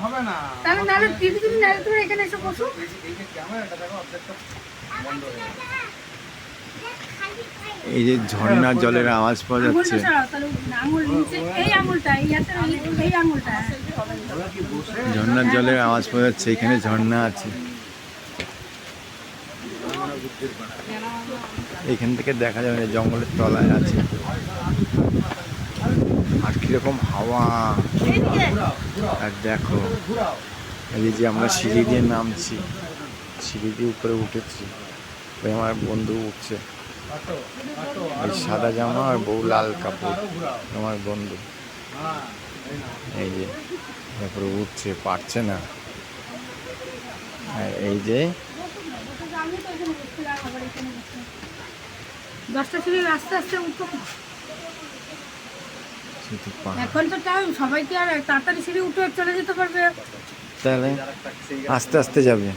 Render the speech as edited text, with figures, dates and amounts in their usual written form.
হবে না তাহলে নালে টিভি তুমি নালে তুমি এখানে এসে বসো। এই যে ক্যামেরাটা দেখো অর্ধেকটা বন্ধ হয়ে গেছে। এই যে ঝর্ণার জলের আওয়াজ পাওয়া যাচ্ছে। আঙুলটা সরাও, তাহলে আঙুল নিচে এই আঙুলটা এই হাতে এই আঙুলটা। ঝর্ণার জলের আওয়াজ পাওয়া যাচ্ছে, এখানে ঝর্ণা আছে। এখান থেকে দেখা যাবে না, জঙ্গলের তলায় আছে। আর কিরকম হাওয়া, আর দেখো এই যে আমরা সিঁড়ি দিয়ে নামছি, সিঁড়ি দিয়ে উপরে উঠেছি। ওই আমার বন্ধু উঠছে, এই সাদা জামা আর বউ লাল কাপড়, আমার বন্ধু। এই যে তারপরে উঠছে, পারছে না। আর এই যে 10টা সিঁড়ি আস্তে আস্তে উঠো। শুধু পাহাড়। এখন তো টাইম, সবাই কি আর তাড়াতাড়ি সিঁড়ি উঠে চলে যেতে পারবে? তাহলে আস্তে আস্তে যাবে।